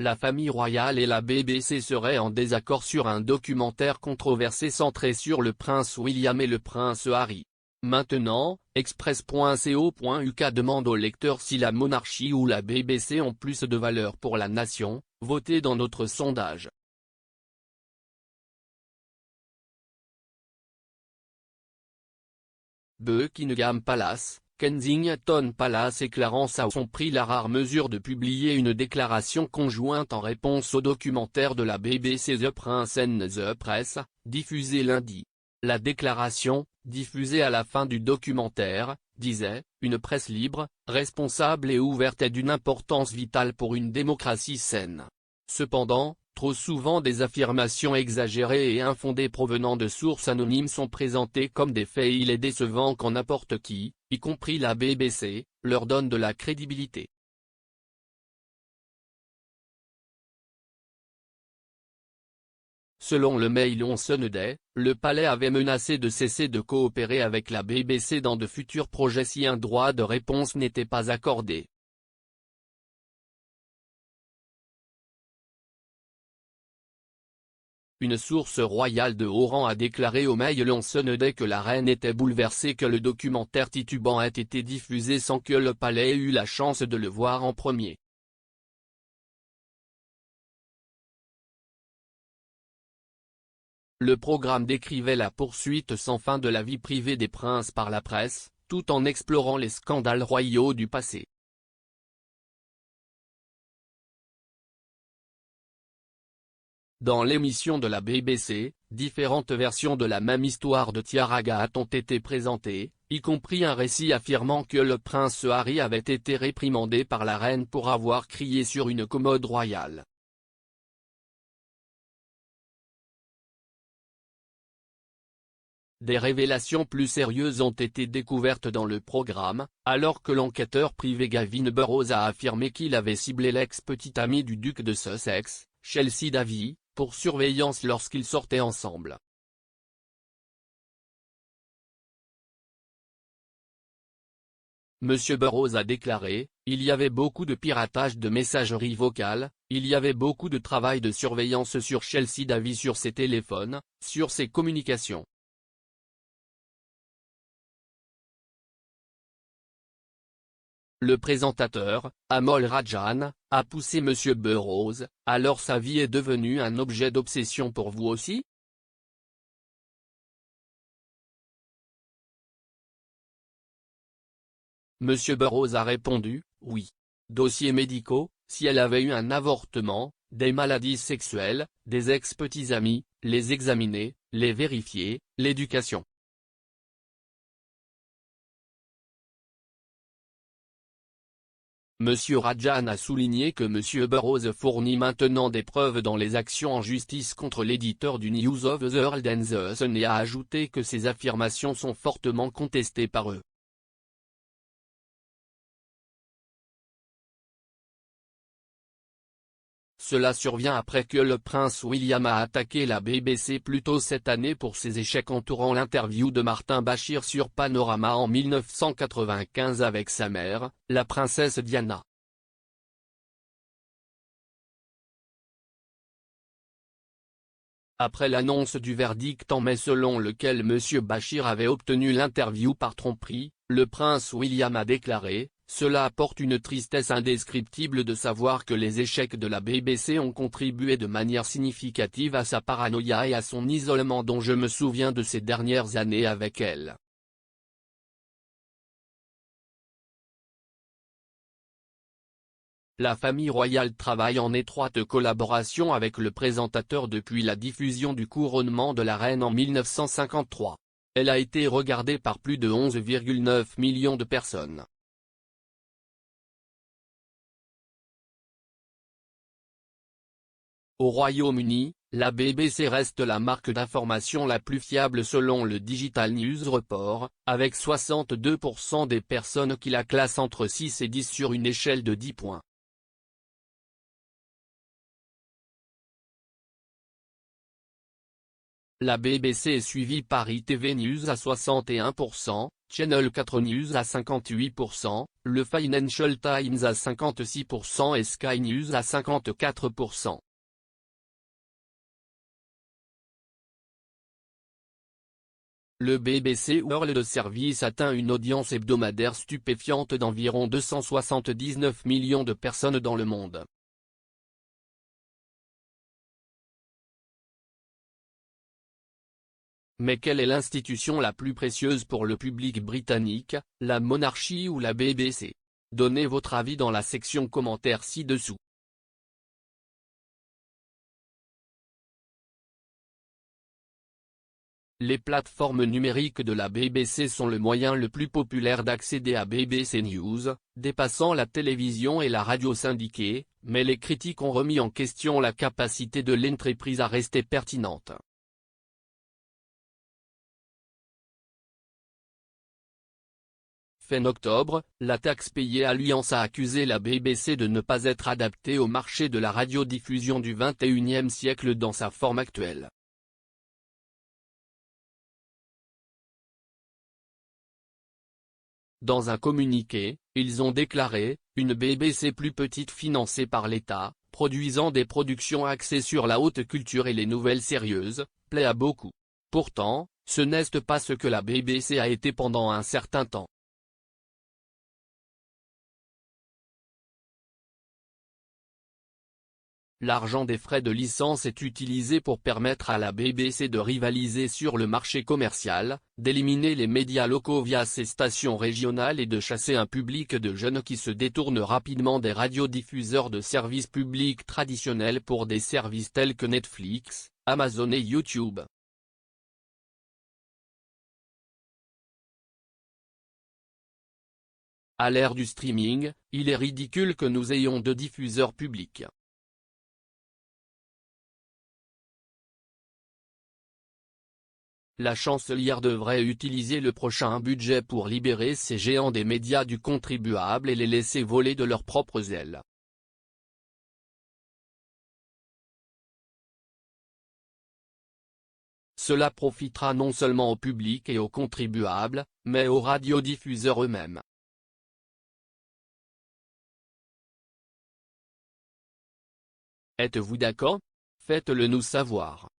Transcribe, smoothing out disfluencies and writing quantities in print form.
la famille royale et la BBC seraient en désaccord sur un documentaire controversé centré sur le prince William et le prince Harry. Maintenant, Express.co.uk demande aux lecteurs si la monarchie ou la BBC ont plus de valeur pour la nation. Votez dans notre sondage. Buckingham Palace, Kensington Palace et Clarence House ont pris la rare mesure de publier une déclaration conjointe en réponse au documentaire de la BBC The Prince and the Press, diffusé lundi. La déclaration, diffusée à la fin du documentaire, disait « Une presse libre, responsable et ouverte est d'une importance vitale pour une démocratie saine. Cependant, trop souvent des affirmations exagérées et infondées provenant de sources anonymes sont présentées comme des faits et il est décevant quand n'importe qui, y compris la BBC, leur donne de la crédibilité. » Selon le Mail on Sunday, le palais avait menacé de cesser de coopérer avec la BBC dans de futurs projets si un droit de réponse n'était pas accordé. Une source royale de haut rang a déclaré au Mail on Sunday que la reine était bouleversée que le documentaire titubant ait été diffusé sans que le palais ait eu la chance de le voir en premier. Le programme décrivait la poursuite sans fin de la vie privée des princes par la presse, tout en explorant les scandales royaux du passé. Dans l'émission de la BBC, différentes versions de la même histoire de Tiaragat ont été présentées, y compris un récit affirmant que le prince Harry avait été réprimandé par la reine pour avoir crié sur une commode royale. Des révélations plus sérieuses ont été découvertes dans le programme, alors que l'enquêteur privé Gavin Burrows a affirmé qu'il avait ciblé l'ex-petite amie du duc de Sussex, Chelsea Davy, pour surveillance lorsqu'ils sortaient ensemble. Monsieur Burrows a déclaré, « Il y avait beaucoup de piratage de messagerie vocale, il y avait beaucoup de travail de surveillance sur Chelsea Davy sur ses téléphones, sur ses communications. » Le présentateur, Amol Rajan, a poussé Monsieur Burrows, « Alors sa vie est devenue un objet d'obsession pour vous aussi ? » Monsieur Burrows a répondu, « Oui. Dossiers médicaux, si elle avait eu un avortement, des maladies sexuelles, des ex-petits amis, les examiner, les vérifier, l'éducation. » Monsieur Rajan a souligné que Monsieur Burrows fournit maintenant des preuves dans les actions en justice contre l'éditeur du News of the World and the Sun et a ajouté que ces affirmations sont fortement contestées par eux. Cela survient après que le prince William a attaqué la BBC plus tôt cette année pour ses échecs entourant l'interview de Martin Bashir sur Panorama en 1995 avec sa mère, la princesse Diana. Après l'annonce du verdict en mai selon lequel M. Bashir avait obtenu l'interview par tromperie, le prince William a déclaré, « Cela apporte une tristesse indescriptible de savoir que les échecs de la BBC ont contribué de manière significative à sa paranoïa et à son isolement dont je me souviens de ces dernières années avec elle. » La famille royale travaille en étroite collaboration avec le présentateur depuis la diffusion du couronnement de la reine en 1953. Elle a été regardée par plus de 11,9 millions de personnes. Au Royaume-Uni, la BBC reste la marque d'information la plus fiable selon le Digital News Report, avec 62% des personnes qui la classent entre 6 et 10 sur une échelle de 10 points. La BBC est suivie par ITV News à 61%, Channel 4 News à 58%, le Financial Times à 56% et Sky News à 54%. Le BBC World Service atteint une audience hebdomadaire stupéfiante d'environ 279 millions de personnes dans le monde. Mais quelle est l'institution la plus précieuse pour le public britannique, la monarchie ou la BBC? Donnez votre avis dans la section commentaires ci-dessous. Les plateformes numériques de la BBC sont le moyen le plus populaire d'accéder à BBC News, dépassant la télévision et la radio syndiquée, mais les critiques ont remis en question la capacité de l'entreprise à rester pertinente. Fin octobre, la taxe payée Alliance a accusé la BBC de ne pas être adaptée au marché de la radiodiffusion du XXIe siècle dans sa forme actuelle. Dans un communiqué, ils ont déclaré « Une BBC plus petite financée par l'État, produisant des productions axées sur la haute culture et les nouvelles sérieuses, plaît à beaucoup. Pourtant, ce n'est pas ce que la BBC a été pendant un certain temps. » L'argent des frais de licence est utilisé pour permettre à la BBC de rivaliser sur le marché commercial, d'éliminer les médias locaux via ses stations régionales et de chasser un public de jeunes qui se détournent rapidement des radiodiffuseurs de services publics traditionnels pour des services tels que Netflix, Amazon et YouTube. À l'ère du streaming, il est ridicule que nous ayons deux diffuseurs publics. La chancelière devrait utiliser le prochain budget pour libérer ces géants des médias du contribuable et les laisser voler de leurs propres ailes. Cela profitera non seulement au public et aux contribuables, mais aux radiodiffuseurs eux-mêmes. Êtes-vous d'accord? Faites-le nous savoir.